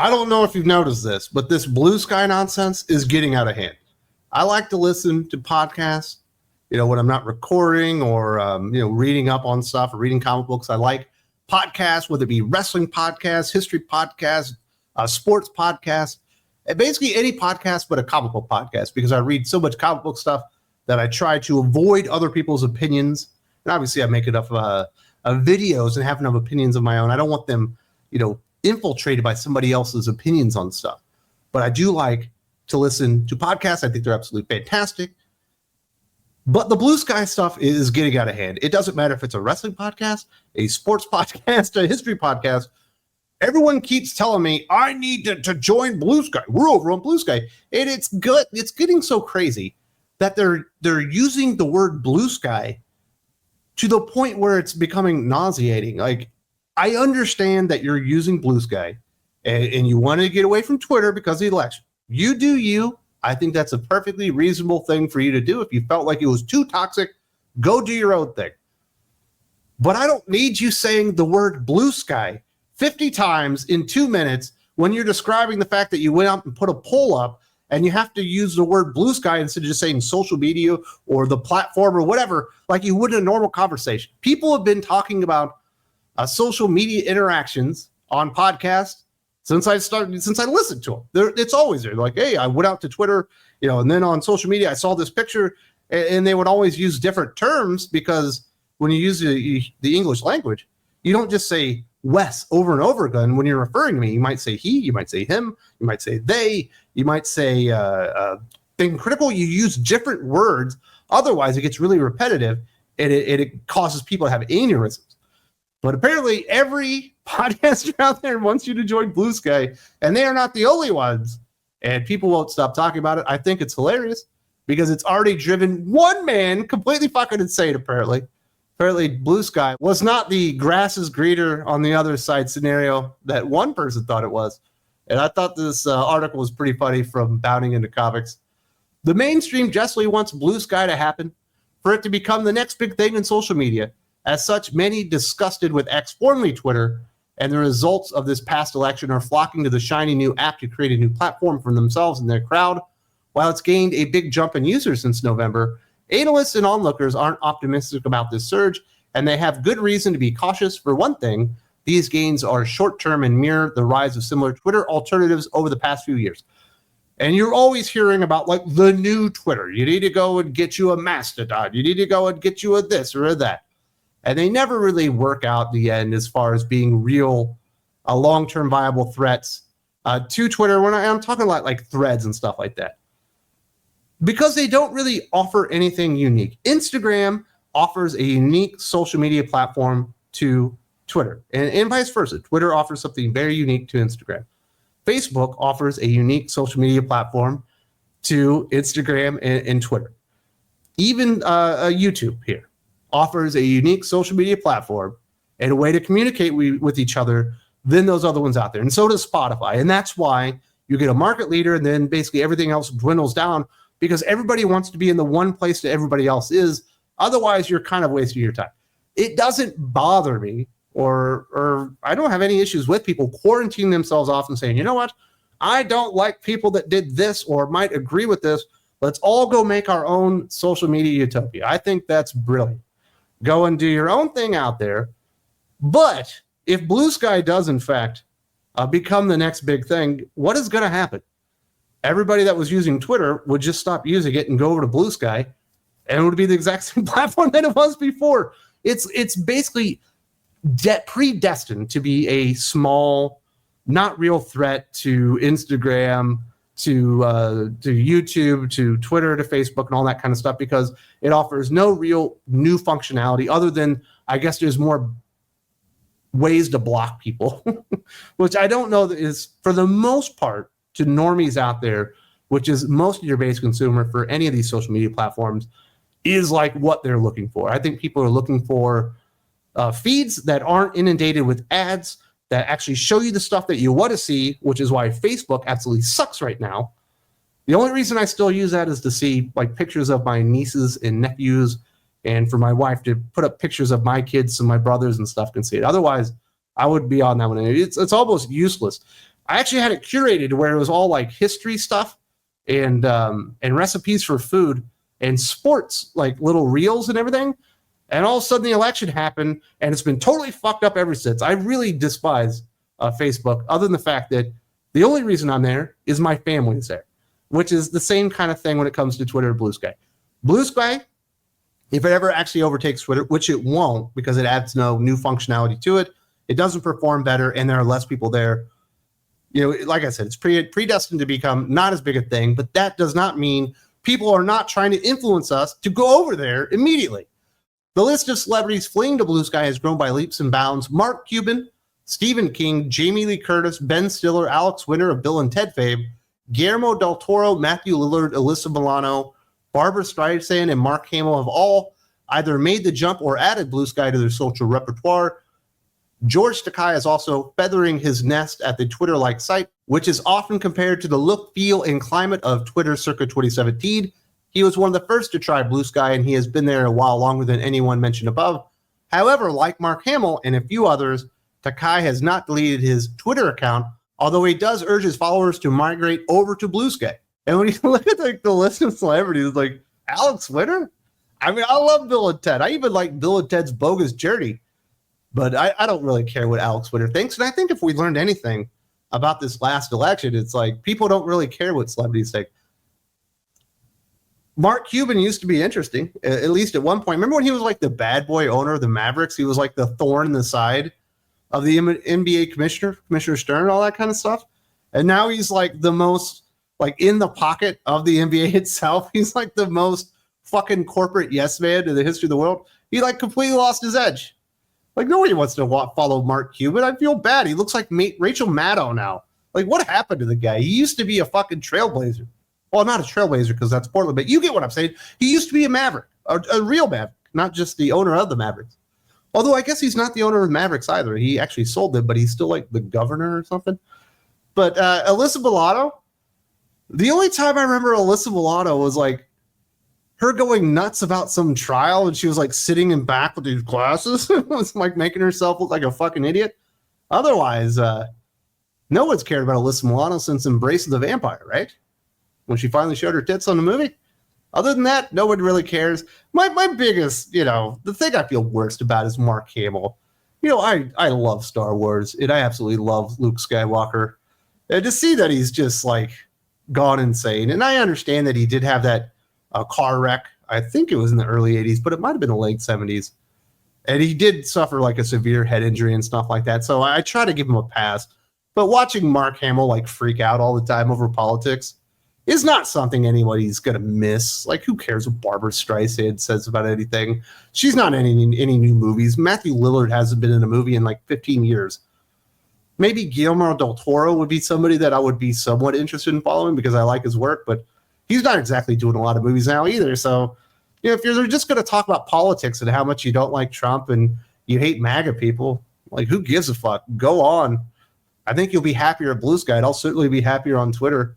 I don't know if you've noticed this, but this Bluesky nonsense is getting out of hand. I like to listen to podcasts, when I'm not recording or, reading up on stuff or reading comic books. I like podcasts, whether it be wrestling podcasts, history podcasts, sports podcasts, and basically any podcast but a comic book podcast, because I read so much comic book stuff that I try to avoid other people's opinions. And obviously I make enough videos and have enough opinions of my own. I don't want them, infiltrated by somebody else's opinions on stuff. But I do like to listen to podcasts. I think they're absolutely fantastic. But the Bluesky stuff is getting out of hand. It doesn't matter if it's a wrestling podcast, a sports podcast, a history podcast. Everyone keeps telling me I need to join Bluesky. We're over on Bluesky. And it's good. It's getting so crazy that they're using the word Bluesky to the point where it's becoming nauseating. Like, I understand that you're using Bluesky and you want to get away from Twitter because of the election. You do you. I think that's a perfectly reasonable thing for you to do. If you felt like it was too toxic, go do your own thing. But I don't need you saying the word Bluesky 50 times in 2 minutes when you're describing the fact that you went out and put a poll up and you have to use the word Bluesky instead of just saying social media or the platform or whatever, like you would in a normal conversation. People have been talking about social media interactions on podcasts since I listened to them. It's always there. Like, hey, I went out to Twitter, and then on social media, I saw this picture, and they would always use different terms because when you use the English language, you don't just say Wes over and over again when you're referring to me. You might say he, you might say him, you might say they, you might say being critical. You use different words. Otherwise, it gets really repetitive, and it causes people to have aneurysms. But apparently every podcaster out there wants you to join Bluesky, and they are not the only ones. And people won't stop talking about it. I think it's hilarious because it's already driven one man completely fucking insane, apparently. Apparently Bluesky was not the grass is greener on the other side scenario that one person thought it was. And I thought this article was pretty funny from Bounding into Comics. The mainstream justly wants Bluesky to happen for it to become the next big thing in social media. As such, many disgusted with X, formerly Twitter, and the results of this past election are flocking to the shiny new app to create a new platform for themselves and their crowd. While it's gained a big jump in users since November, analysts and onlookers aren't optimistic about this surge, and they have good reason to be cautious. For one thing, these gains are short-term and mirror the rise of similar Twitter alternatives over the past few years. And you're always hearing about, like, the new Twitter. You need to go and get you a Mastodon. You need to go and get you a this or a that. And they never really work out the end as far as being real, long-term viable threats to Twitter. When I'm talking about like threads and stuff like that, because they don't really offer anything unique. Instagram offers a unique social media platform to Twitter, and vice versa. Twitter offers something very unique to Instagram. Facebook offers a unique social media platform to Instagram and Twitter. Even YouTube here offers a unique social media platform and a way to communicate with each other than those other ones out there. And so does Spotify. And that's why you get a market leader and then basically everything else dwindles down because everybody wants to be in the one place that everybody else is. Otherwise, you're kind of wasting your time. It doesn't bother me or I don't have any issues with people quarantining themselves off and saying, you know what? I don't like people that did this or might agree with this. Let's all go make our own social media utopia. I think that's brilliant. Go and do your own thing out there. But if Bluesky does, in fact, become the next big thing, what is going to happen? Everybody that was using Twitter would just stop using it and go over to Bluesky, and it would be the exact same platform that it was before. It's basically predestined to be a small, not real threat to Instagram, to YouTube, to Twitter, to Facebook, and all that kind of stuff, because it offers no real new functionality other than, I guess, there's more ways to block people, which I don't know that is, for the most part, to normies out there, which is most of your base consumer for any of these social media platforms, is like what they're looking for. I think people are looking for feeds that aren't inundated with ads, that actually show you the stuff that you want to see, which is why Facebook absolutely sucks right now. The only reason I still use that is to see like pictures of my nieces and nephews, and for my wife to put up pictures of my kids so my brothers and stuff can see it. Otherwise, I would be on that one. It's almost useless. I actually had it curated where it was all like history stuff and recipes for food and sports, like little reels and everything. And all of a sudden the election happened, and it's been totally fucked up ever since. I really despise Facebook, other than the fact that the only reason I'm there is my family is there, which is the same kind of thing when it comes to Twitter and Bluesky. Bluesky, if it ever actually overtakes Twitter, which it won't because it adds no new functionality to it, it doesn't perform better, and there are less people there. You know, like I said, it's predestined to become not as big a thing, but that does not mean people are not trying to influence us to go over there immediately. The list of celebrities fleeing to Bluesky has grown by leaps and bounds. Mark Cuban, Stephen King, Jamie Lee Curtis, Ben Stiller, Alex Winter of Bill and Ted fame, Guillermo del Toro, Matthew Lillard, Alyssa Milano, Barbara Streisand, and Mark Hamill have all either made the jump or added Bluesky to their social repertoire. George Takei is also feathering his nest at the Twitter-like site, which is often compared to the look, feel, and climate of Twitter circa 2017. He was one of the first to try Bluesky, and he has been there a while longer than anyone mentioned above. However, like Mark Hamill and a few others, Takei has not deleted his Twitter account, although he does urge his followers to migrate over to Bluesky. And when you look at like the list of celebrities, like Alex Winter, I mean, I love Bill and Ted. I even like Bill and Ted's Bogus Journey, but I don't really care what Alex Winter thinks. And I think if we learned anything about this last election, it's like people don't really care what celebrities think. Mark Cuban used to be interesting, at least at one point. Remember when he was like the bad boy owner of the Mavericks? He was like the thorn in the side of the NBA Commissioner Stern, all that kind of stuff. And now he's like the most like in the pocket of the NBA itself. He's like the most fucking corporate yes man in the history of the world. He like completely lost his edge. Like nobody wants to follow Mark Cuban. I feel bad. He looks like Rachel Maddow now. Like what happened to the guy? He used to be a fucking trailblazer. Well, not a trailblazer because that's Portland, but you get what I'm saying. He used to be a Maverick, a real Maverick, not just the owner of the Mavericks. Although I guess he's not the owner of the Mavericks either. He actually sold them, but he's still like the governor or something. But Alyssa Milano, the only time I remember Alyssa Milano was like her going nuts about some trial, and she was like sitting in back with these glasses. It was like making herself look like a fucking idiot. Otherwise, no one's cared about Alyssa Milano since Embrace of the Vampire, right? When she finally showed her tits on the movie. Other than that, no one really cares. My biggest, the thing I feel worst about is Mark Hamill. I love Star Wars, and I absolutely love Luke Skywalker. And to see that he's just like gone insane, and I understand that he did have that car wreck. I think it was in the early 80s, but it might have been the late 70s. And he did suffer like a severe head injury and stuff like that. So I try to give him a pass. But watching Mark Hamill like freak out all the time over politics is not something anybody's going to miss. Like, who cares what Barbara Streisand says about anything? She's not in any new movies. Matthew Lillard hasn't been in a movie in like 15 years. Maybe Guillermo del Toro would be somebody that I would be somewhat interested in following because I like his work, but he's not exactly doing a lot of movies now either. So, if you're just going to talk about politics and how much you don't like Trump and you hate MAGA people, like, who gives a fuck? Go on. I think you'll be happier at Bluesky. I'll certainly be happier on Twitter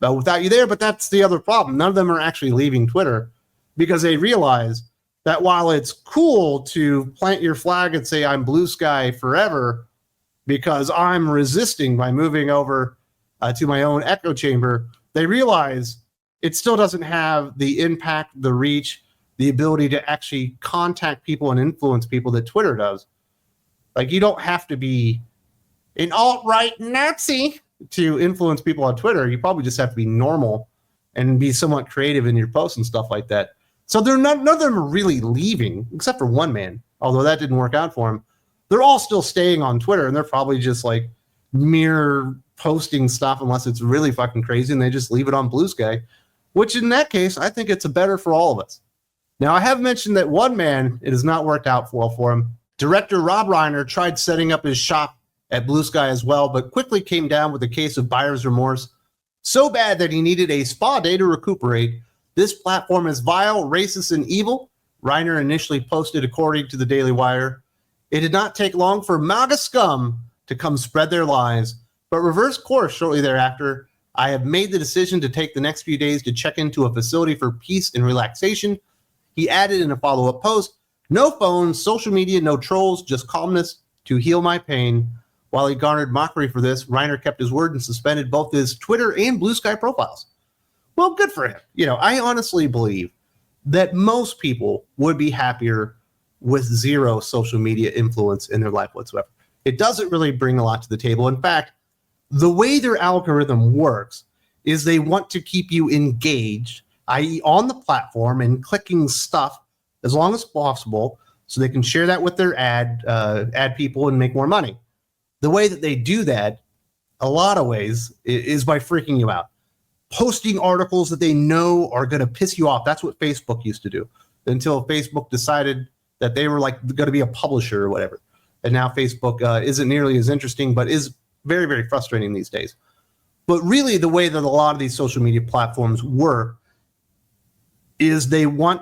without you there, but that's the other problem. None of them are actually leaving Twitter because they realize that while it's cool to plant your flag and say I'm Bluesky forever because I'm resisting by moving over to my own echo chamber, they realize it still doesn't have the impact, the reach, the ability to actually contact people and influence people that Twitter does. Like, you don't have to be an alt-right Nazi to influence people on Twitter. You probably just have to be normal and be somewhat creative in your posts and stuff like that. So none of them are really leaving, except for one man, although that didn't work out for him. They're all still staying on Twitter, and they're probably just like mere posting stuff unless it's really fucking crazy, and they just leave it on Bluesky, which in that case, I think it's a better for all of us. Now, I have mentioned that one man, it has not worked out well for him. Director Rob Reiner tried setting up his shop at Bluesky as well, but quickly came down with a case of buyer's remorse. So bad that he needed a spa day to recuperate. This platform is vile, racist, and evil, Reiner initially posted according to the Daily Wire. It did not take long for MAGA scum to come spread their lies, but reversed course shortly thereafter. I have made the decision to take the next few days to check into a facility for peace and relaxation. He added in a follow-up post, no phones, social media, no trolls, just calmness to heal my pain. While he garnered mockery for this, Reiner kept his word and suspended both his Twitter and Bluesky profiles. Well, good for him. I honestly believe that most people would be happier with zero social media influence in their life whatsoever. It doesn't really bring a lot to the table. In fact, the way their algorithm works is they want to keep you engaged, i.e. on the platform and clicking stuff as long as possible so they can share that with their ad people and make more money. The way that they do that, a lot of ways, is by freaking you out. Posting articles that they know are going to piss you off. That's what Facebook used to do until Facebook decided that they were like going to be a publisher or whatever. And now Facebook isn't nearly as interesting, but is very, very frustrating these days. But really, the way that a lot of these social media platforms work is they want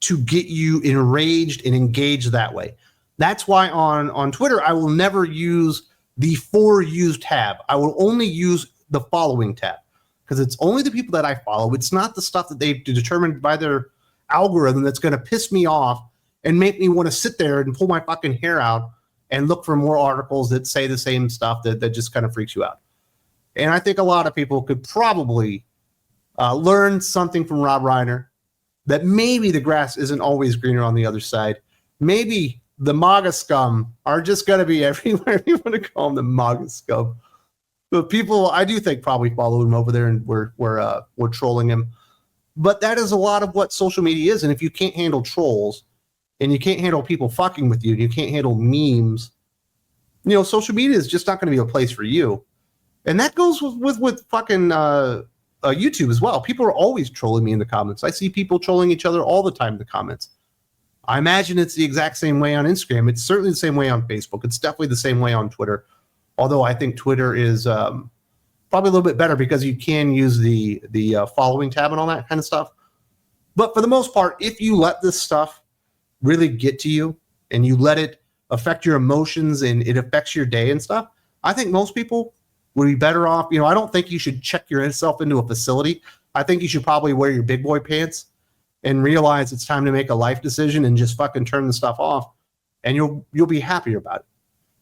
to get you enraged and engaged that way. That's why on Twitter, I will never use the For You tab. I will only use the Following tab because it's only the people that I follow. It's not the stuff that they've determined by their algorithm that's going to piss me off and make me want to sit there and pull my fucking hair out and look for more articles that say the same stuff that just kind of freaks you out. And I think a lot of people could probably learn something from Rob Reiner, that maybe the grass isn't always greener on the other side. Maybe the MAGA scum are just going to be everywhere. You want to call them the MAGA scum. But people, I do think, probably follow him over there and we're trolling him. But that is a lot of what social media is. And if you can't handle trolls and you can't handle people fucking with you, and you can't handle memes, social media is just not going to be a place for you. And that goes with fucking YouTube as well. People are always trolling me in the comments. I see people trolling each other all the time in the comments. I imagine it's the exact same way on Instagram. It's certainly the same way on Facebook. It's definitely the same way on Twitter. Although I think Twitter is probably a little bit better because you can use the following tab and all that kind of stuff. But for the most part, if you let this stuff really get to you and you let it affect your emotions and it affects your day and stuff, I think most people would be better off. I don't think you should check yourself into a facility. I think you should probably wear your big boy pants and realize it's time to make a life decision and just fucking turn the stuff off, and you'll be happier about it.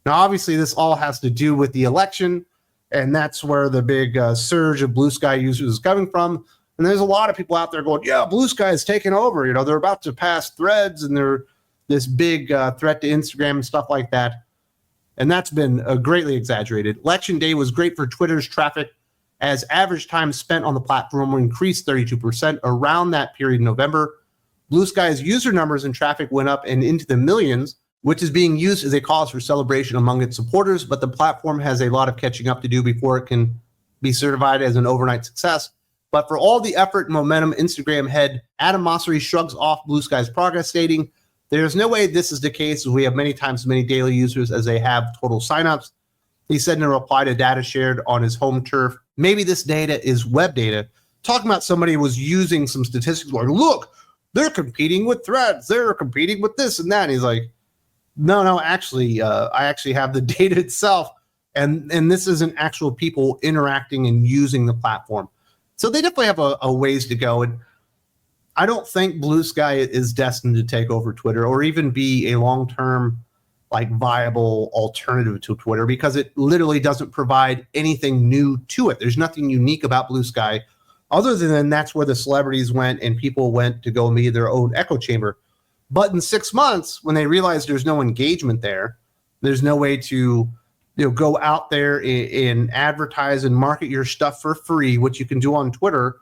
Now, obviously, this all has to do with the election, and that's where the big surge of Bluesky users is coming from. And there's a lot of people out there going, yeah, Bluesky is taking over. They're about to pass Threads, and they're this big threat to Instagram and stuff like that. And that's been greatly exaggerated. Election day was great for Twitter's traffic, as average time spent on the platform increased 32% around that period in November. Bluesky's user numbers and traffic went up and into the millions, which is being used as a cause for celebration among its supporters, but the platform has a lot of catching up to do before it can be certified as an overnight success. But for all the effort and momentum, Instagram head Adam Mosseri shrugs off Bluesky's progress, stating, "There's no way this is the case, as we have many times as many daily users as they have total signups." He said in a reply to data shared on his home turf, maybe this data is web data, talking about somebody who was using some statistics like, look, they're competing with Threads, they're competing with this and that. And he's like, no, actually, I actually have the data itself, and this isn't actual people interacting and using the platform. So they definitely have a ways to go. And I don't think Bluesky is destined to take over Twitter or even be a long-term viable alternative to Twitter, because it literally doesn't provide anything new to it. There's nothing unique about Bluesky other than that's where the celebrities went and people went to go meet their own echo chamber. But in 6 months, when they realize there's no engagement there's no way to go out there and advertise and market your stuff for free, which you can do on Twitter.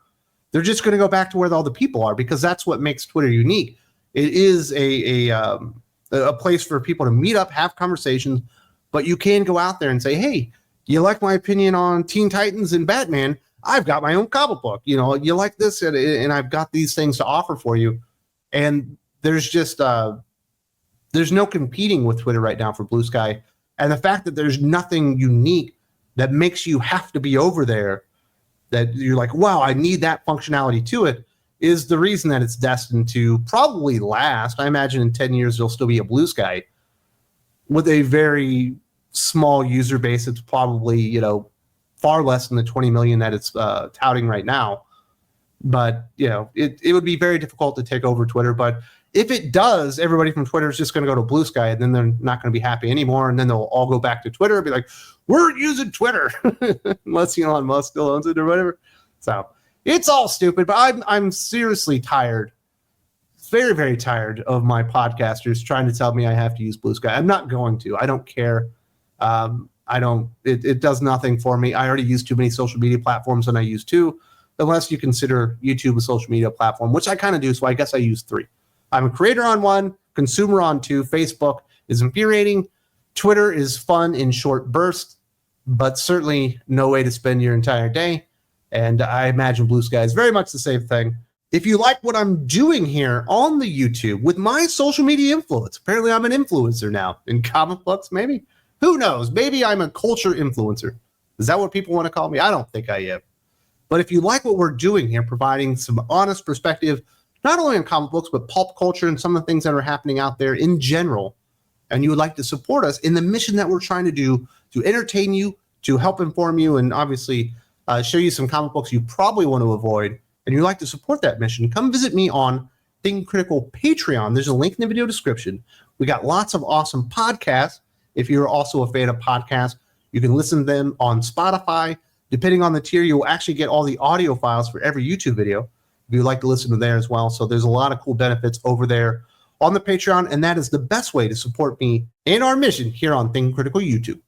They're just going to go back to where all the people are, because that's what makes Twitter unique. It is a place for people to meet up, have conversations, but you can go out there and say, hey, you like my opinion on Teen Titans and Batman? I've got my own comic book. You like this, and I've got these things to offer for you. And there's just there's no competing with Twitter right now for Bluesky. And the fact that there's nothing unique that makes you have to be over there, that you're like, wow, I need that functionality to it, is the reason that it's destined to probably last. I imagine in 10 years, there'll still be a Bluesky with a very small user base. It's probably, far less than the 20 million that it's touting right now. But, it would be very difficult to take over Twitter. But if it does, everybody from Twitter is just going to go to Bluesky, and then they're not going to be happy anymore. And then they'll all go back to Twitter and be like, we're using Twitter, unless Elon Musk still owns it or whatever. So it's all stupid. But I'm seriously tired, very, very tired of my podcasters trying to tell me I have to use Bluesky. I'm not going to. I don't care. It does nothing for me. I already use too many social media platforms, and I use two, unless you consider YouTube a social media platform, which I kind of do. So I guess I use three. I'm a creator on one, consumer on two. Facebook is infuriating. Twitter is fun in short bursts, but certainly no way to spend your entire day. And I imagine Bluesky is very much the same thing. If you like what I'm doing here on the YouTube with my social media influence, apparently I'm an influencer now in comic books, maybe. Who knows? Maybe I'm a culture influencer. Is that what people want to call me? I don't think I am. But if you like what we're doing here, providing some honest perspective, not only on comic books, but pulp culture and some of the things that are happening out there in general, and you would like to support us in the mission that we're trying to do to entertain you, to help inform you, and obviously show you some comic books you probably want to avoid, and you'd like to support that mission, come visit me on Think Critical Patreon. There's a link in the video description. We got lots of awesome podcasts. If you're also a fan of podcasts, you can listen to them on Spotify. Depending on the tier, you'll actually get all the audio files for every YouTube video if you'd like to listen to there as well. So there's a lot of cool benefits over there on the Patreon, and that is the best way to support me and our mission here on Think Critical YouTube.